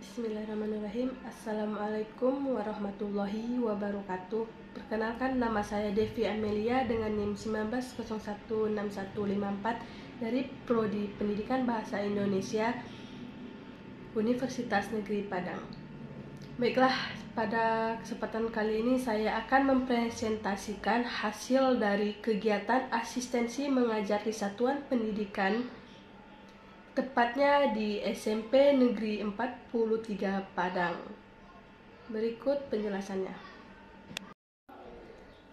Bismillahirrahmanirrahim. Assalamualaikum warahmatullahi wabarakatuh. Perkenalkan, nama saya Devi Amelia dengan NIM 19016154 dari Prodi Pendidikan Bahasa Indonesia Universitas Negeri Padang. Baiklah, pada kesempatan kali ini saya akan mempresentasikan hasil dari kegiatan asistensi mengajar di satuan pendidikan, tepatnya di SMP Negeri 43 Padang. Berikut penjelasannya.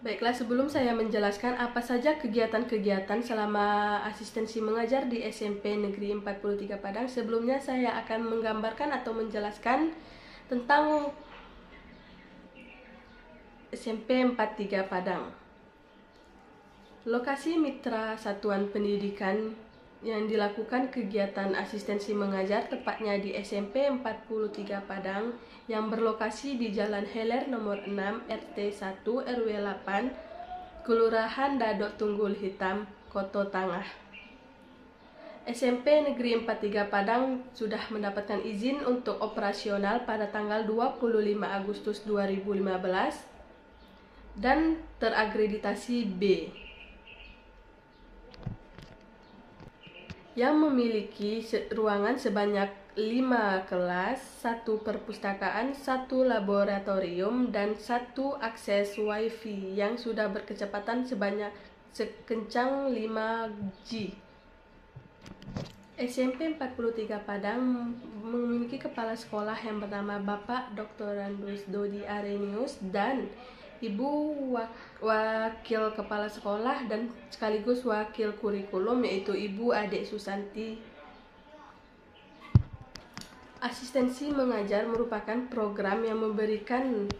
Baiklah, sebelum saya menjelaskan apa saja kegiatan-kegiatan selama asistensi mengajar di SMP Negeri 43 Padang, sebelumnya saya akan menggambarkan atau menjelaskan tentang SMP 43 Padang. Lokasi mitra satuan pendidikan yang dilakukan kegiatan asistensi mengajar tepatnya di SMP 43 Padang yang berlokasi di Jalan Heler nomor 6 RT 1 RW 8 Kelurahan Dadok Tunggul Hitam, Koto Tangah. SMP Negeri 43 Padang sudah mendapatkan izin untuk operasional pada tanggal 25 Agustus 2015 dan terakreditasi B, yang memiliki ruangan sebanyak 5 kelas, 1 perpustakaan, 1 laboratorium, dan 1 akses wifi yang sudah berkecepatan sekencang 5G. SMP 43 Padang memiliki kepala sekolah yang bernama Bapak Dr. Randus Dodi Arenius dan Ibu wakil kepala sekolah dan sekaligus wakil kurikulum, yaitu Ibu Ade Susanti. Asistensi mengajar merupakan program yang memberikan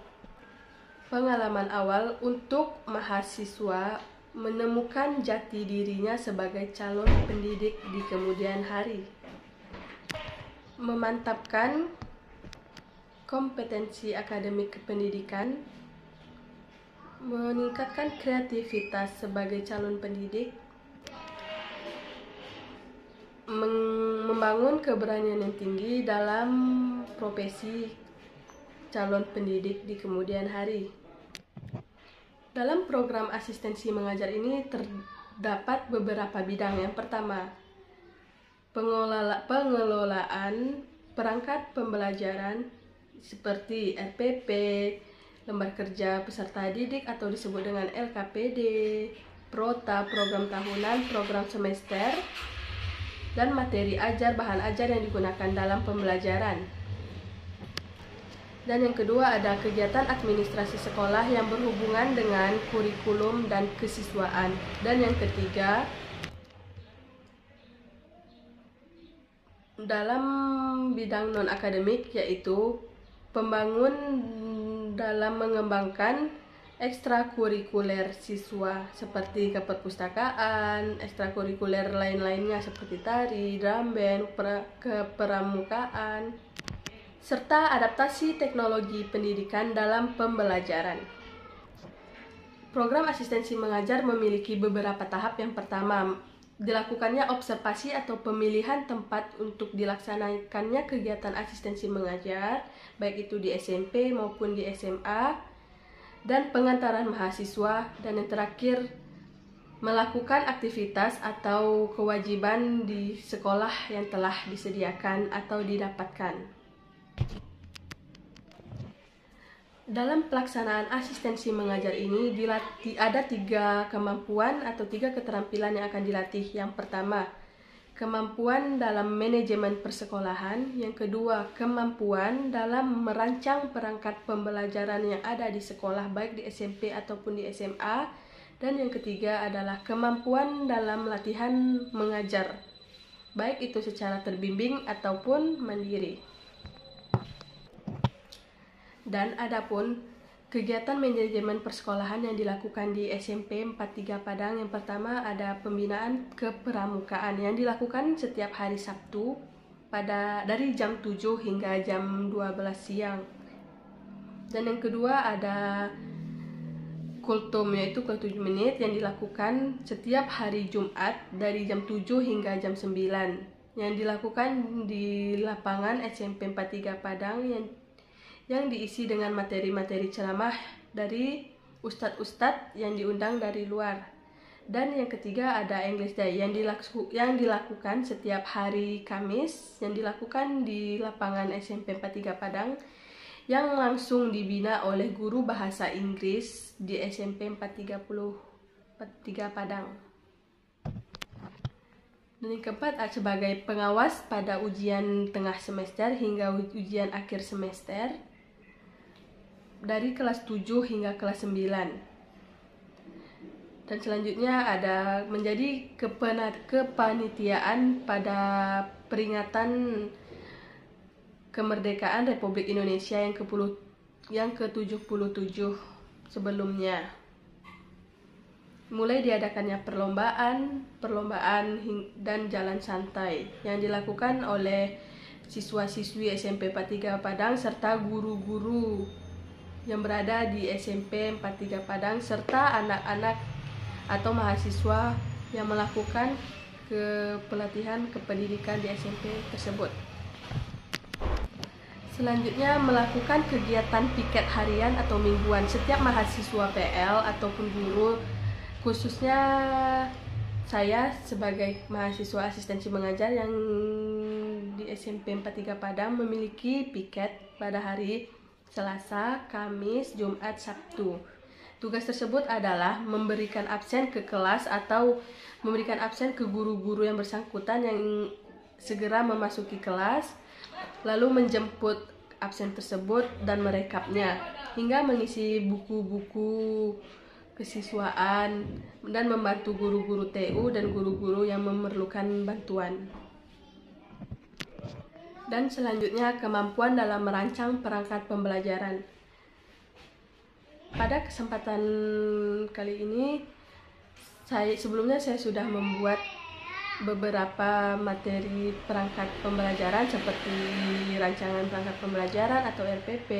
pengalaman awal untuk mahasiswa menemukan jati dirinya sebagai calon pendidik di kemudian hari, memantapkan kompetensi akademik kependidikan, meningkatkan kreativitas sebagai calon pendidik, membangun keberanian yang tinggi dalam profesi calon pendidik di kemudian hari. Dalam program asistensi mengajar ini terdapat beberapa bidang. Yang pertama, pengelolaan perangkat pembelajaran seperti RPP, lembar kerja peserta didik atau disebut dengan LKPD, Prota, program tahunan, program semester, dan materi ajar, bahan ajar yang digunakan dalam pembelajaran. Dan yang kedua, ada kegiatan administrasi sekolah yang berhubungan dengan kurikulum dan kesiswaan. Dan yang ketiga, dalam bidang non-akademik, yaitu pembangun dalam mengembangkan ekstrakurikuler siswa seperti keperpustakaan, ekstrakurikuler lain-lainnya seperti tari, drum band, kepramukaan, serta adaptasi teknologi pendidikan dalam pembelajaran. Program asistensi mengajar memiliki beberapa tahap. Yang pertama, dilakukannya observasi atau pemilihan tempat untuk dilaksanakannya kegiatan asistensi mengajar, baik itu di SMP maupun di SMA, dan pengantaran mahasiswa, dan yang terakhir, melakukan aktivitas atau kewajiban di sekolah yang telah disediakan atau didapatkan. Dalam pelaksanaan asistensi mengajar ini ada 3 kemampuan atau 3 keterampilan yang akan dilatih. Yang pertama, kemampuan dalam manajemen persekolahan. Yang kedua, kemampuan dalam merancang perangkat pembelajaran yang ada di sekolah, baik di SMP ataupun di SMA. Dan yang ketiga adalah kemampuan dalam latihan mengajar, baik itu secara terbimbing ataupun mandiri. Dan adapun kegiatan manajemen persekolahan yang dilakukan di SMP 43 Padang, yang pertama ada pembinaan kepramukaan yang dilakukan setiap hari Sabtu dari jam 7 hingga jam 12 siang. Dan yang kedua ada kultum, yaitu ke 7 menit yang dilakukan setiap hari Jumat dari jam 7 hingga jam 9. yang dilakukan di lapangan SMP 43 Padang yang diisi dengan materi-materi ceramah dari ustadz-ustadz yang diundang dari luar. Dan yang ketiga ada English Day yang dilakukan setiap hari Kamis, yang dilakukan di lapangan SMP 43 Padang, yang langsung dibina oleh guru bahasa Inggris di SMP 433 Padang. Dan yang keempat sebagai pengawas pada ujian tengah semester hingga ujian akhir semester dari kelas 7 hingga kelas 9. Dan selanjutnya ada menjadi kepanitiaan pada peringatan kemerdekaan Republik Indonesia yang ke-77 sebelumnya. Mulai diadakannya perlombaan dan jalan santai yang dilakukan oleh siswa-siswi SMP 43 Padang serta guru-guru yang berada di SMP 43 Padang serta anak-anak atau mahasiswa yang melakukan pelatihan kependidikan di SMP tersebut. Selanjutnya melakukan kegiatan piket harian atau mingguan. Setiap mahasiswa PL ataupun guru, khususnya saya sebagai mahasiswa asistensi mengajar yang di SMP 43 Padang memiliki piket pada hari Selasa, Kamis, Jumat, Sabtu. Tugas tersebut adalah memberikan absen ke kelas atau memberikan absen ke guru-guru yang bersangkutan yang segera memasuki kelas, lalu menjemput absen tersebut dan merekapnya, hingga mengisi buku-buku kesiswaan dan membantu guru-guru TU dan guru-guru yang memerlukan bantuan. Dan selanjutnya kemampuan dalam merancang perangkat pembelajaran. Pada kesempatan kali ini sebelumnya saya sudah membuat beberapa materi perangkat pembelajaran seperti rancangan perangkat pembelajaran atau RPP,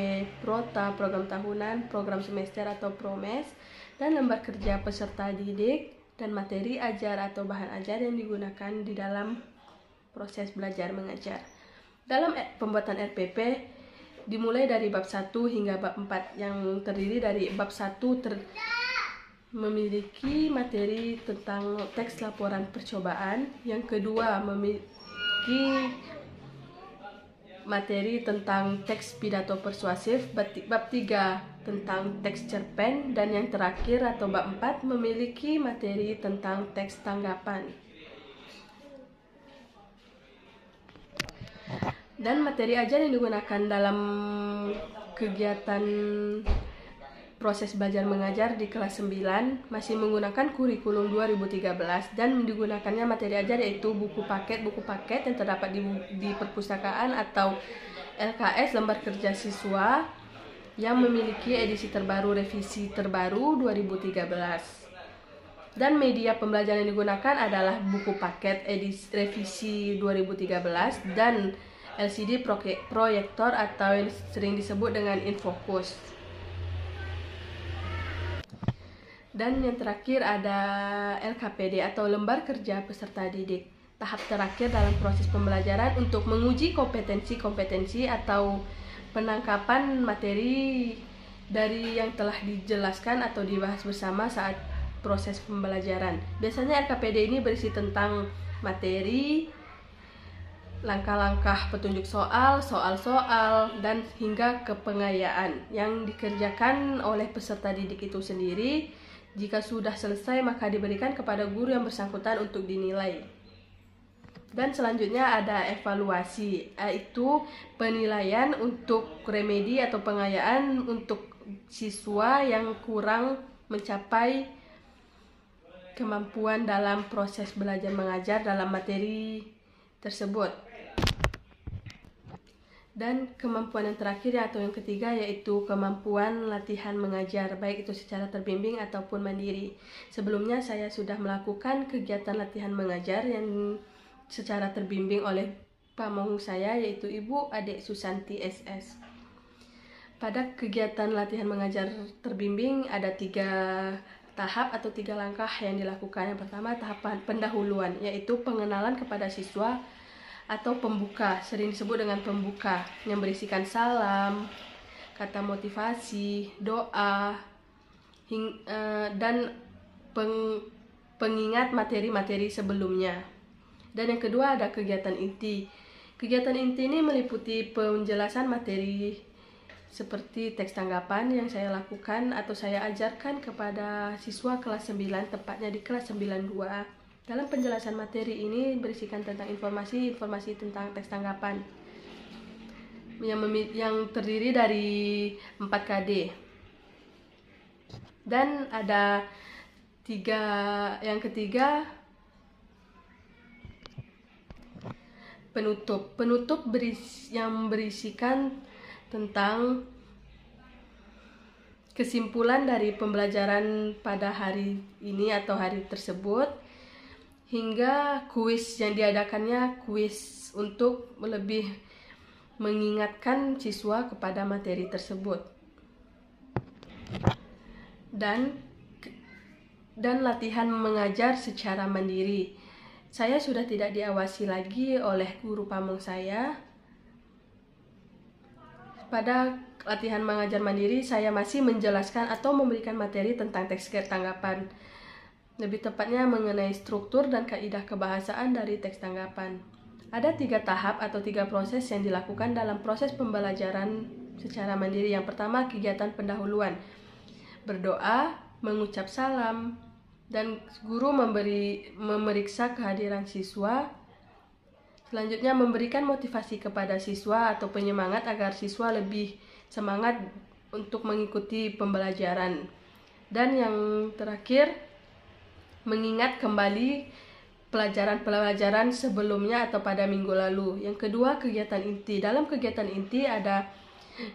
Prota, program tahunan, program semester atau Promes, dan lembar kerja peserta didik dan materi ajar atau bahan ajar yang digunakan di dalam proses belajar mengajar. Dalam pembuatan RPP dimulai dari bab 1 hingga bab 4 yang terdiri dari bab 1 memiliki materi tentang teks laporan percobaan, yang kedua memiliki materi tentang teks pidato persuasif, bab 3 tentang teks cerpen, dan yang terakhir atau bab 4 memiliki materi tentang teks tanggapan. Dan materi ajar yang digunakan dalam kegiatan proses belajar mengajar di kelas 9 masih menggunakan kurikulum 2013 dan digunakannya materi ajar yaitu buku paket yang terdapat di perpustakaan atau LKS lembar kerja siswa yang memiliki edisi terbaru revisi terbaru 2013. Dan media pembelajaran yang digunakan adalah buku paket edisi revisi 2013 dan LCD proyektor atau yang sering disebut dengan Infocus. Dan yang terakhir ada LKPD atau lembar kerja peserta didik. Tahap terakhir dalam proses pembelajaran untuk menguji kompetensi atau penangkapan materi dari yang telah dijelaskan atau dibahas bersama saat proses pembelajaran. Biasanya LKPD ini berisi tentang materi, langkah-langkah petunjuk soal, dan hingga kepengayaan yang dikerjakan oleh peserta didik itu sendiri. Jika sudah selesai maka diberikan kepada guru yang bersangkutan untuk dinilai. Dan selanjutnya ada evaluasi, yaitu penilaian untuk remedi atau pengayaan untuk siswa yang kurang mencapai kemampuan dalam proses belajar mengajar dalam materi tersebut. Dan kemampuan yang terakhir atau yang ketiga yaitu kemampuan latihan mengajar, baik itu secara terbimbing ataupun mandiri. Sebelumnya saya sudah melakukan kegiatan latihan mengajar yang secara terbimbing oleh pamong saya yaitu Ibu Adik Susanti SS. Pada kegiatan latihan mengajar terbimbing ada 3 tahap atau 3 langkah yang dilakukan. Yang pertama tahapan pendahuluan, yaitu pengenalan kepada siswa atau pembuka, sering disebut dengan pembuka, yang berisikan salam, kata motivasi, doa, dan pengingat materi-materi sebelumnya. Dan yang kedua ada kegiatan inti. Kegiatan inti ini meliputi penjelasan materi seperti teks tanggapan yang saya lakukan atau saya ajarkan kepada siswa kelas 9, tepatnya di kelas 92. Dalam penjelasan materi ini berisikan tentang informasi tentang teks tanggapan yang terdiri dari 4 KD. Dan ada yang ketiga, penutup yang berisikan tentang kesimpulan dari pembelajaran pada hari ini atau hari tersebut, hingga kuis yang diadakannya, kuis untuk lebih mengingatkan siswa kepada materi tersebut. Dan latihan mengajar secara mandiri. Saya sudah tidak diawasi lagi oleh guru pamong saya. Pada latihan mengajar mandiri, saya masih menjelaskan atau memberikan materi tentang teks tanggapan. Lebih tepatnya mengenai struktur dan kaidah kebahasaan dari teks tanggapan. Ada 3 tahap atau 3 proses yang dilakukan dalam proses pembelajaran secara mandiri. Yang pertama, kegiatan pendahuluan. Berdoa, mengucap salam, dan guru memeriksa kehadiran siswa. Selanjutnya, memberikan motivasi kepada siswa atau penyemangat agar siswa lebih semangat untuk mengikuti pembelajaran. Dan yang terakhir, mengingat kembali pelajaran-pelajaran sebelumnya atau pada minggu lalu. Yang kedua, kegiatan inti. Dalam kegiatan inti ada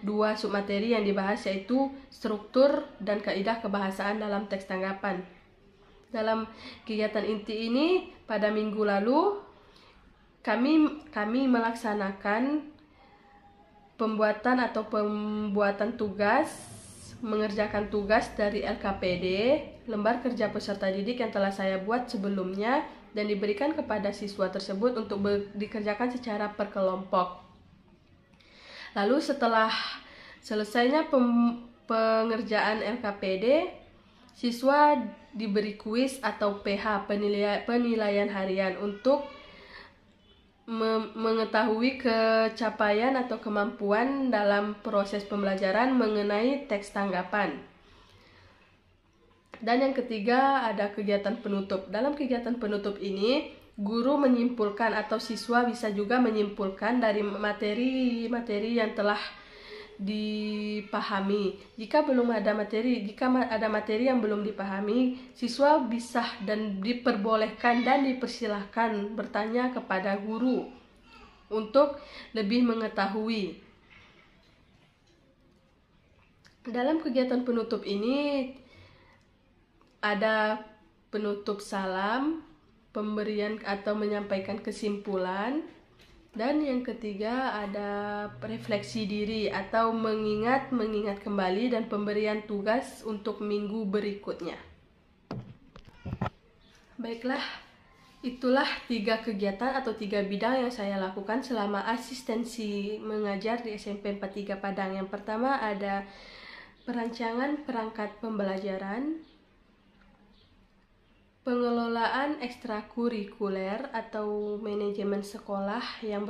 2 submateri yang dibahas, yaitu struktur dan kaidah kebahasaan dalam teks tanggapan. Dalam kegiatan inti ini, pada minggu lalu kami melaksanakan pembuatan tugas, mengerjakan tugas dari LKPD, lembar kerja peserta didik yang telah saya buat sebelumnya dan diberikan kepada siswa tersebut untuk dikerjakan secara per kelompok. Lalu setelah selesainya pengerjaan LKPD, siswa diberi kuis atau PH, penilaian harian, untuk mengetahui capaian atau kemampuan dalam proses pembelajaran mengenai teks tanggapan. Dan yang ketiga ada kegiatan penutup. Dalam kegiatan penutup ini, guru menyimpulkan atau siswa bisa juga menyimpulkan dari materi-materi yang telah dipahami. Jika ada materi yang belum dipahami, siswa bisa dan diperbolehkan dan dipersilahkan bertanya kepada guru untuk lebih mengetahui. Dalam kegiatan penutup ini ada penutup salam, pemberian atau menyampaikan kesimpulan, dan yang ketiga ada refleksi diri atau mengingat kembali dan pemberian tugas untuk minggu berikutnya. Baiklah, itulah 3 kegiatan atau 3 bidang yang saya lakukan selama asistensi mengajar di SMP 43 Padang. Yang pertama ada perancangan perangkat pembelajaran, pengelolaan ekstrakurikuler atau manajemen sekolah yang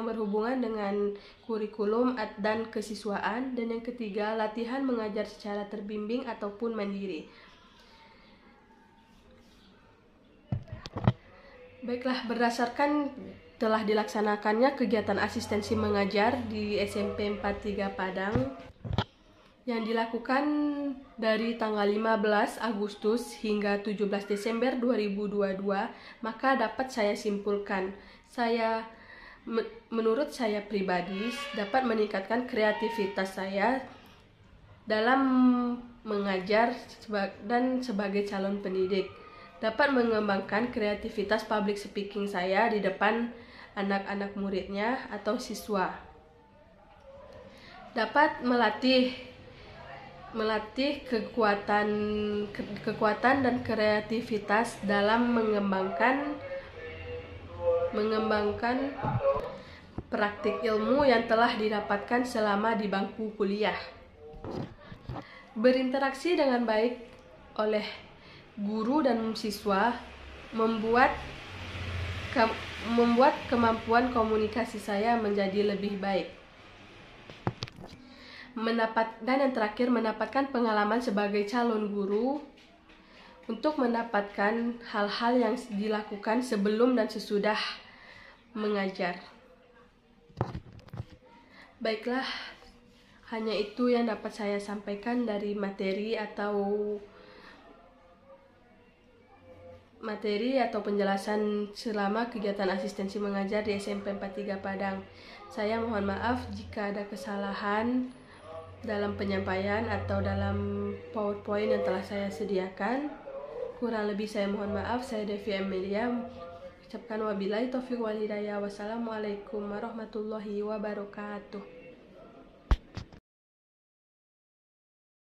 berhubungan dengan kurikulum dan kesiswaan, dan yang ketiga latihan mengajar secara terbimbing ataupun mandiri. Baiklah, berdasarkan telah dilaksanakannya kegiatan asistensi mengajar di SMP 43 Padang yang dilakukan dari tanggal 15 Agustus hingga 17 Desember 2022, maka dapat saya simpulkan, menurut saya pribadi dapat meningkatkan kreativitas saya dalam mengajar dan sebagai calon pendidik, dapat mengembangkan kreativitas public speaking saya di depan anak-anak muridnya atau siswa, dapat melatih kekuatan dan kreativitas dalam mengembangkan mengembangkan praktik ilmu yang telah didapatkan selama di bangku kuliah. Berinteraksi dengan baik oleh guru dan siswa membuat kemampuan komunikasi saya menjadi lebih baik. Dan yang terakhir, mendapatkan pengalaman sebagai calon guru untuk mendapatkan hal-hal yang dilakukan sebelum dan sesudah mengajar. Baiklah, hanya itu yang dapat saya sampaikan dari materi atau penjelasan selama kegiatan asistensi mengajar di SMP 43 Padang. Saya mohon maaf jika ada kesalahan dalam penyampaian atau dalam PowerPoint yang telah saya sediakan. Kurang lebih saya mohon maaf. Saya Devi Amelia ucapkan wabillahi taufiq wal hidayah. Wassalamualaikum warahmatullahi wabarakatuh.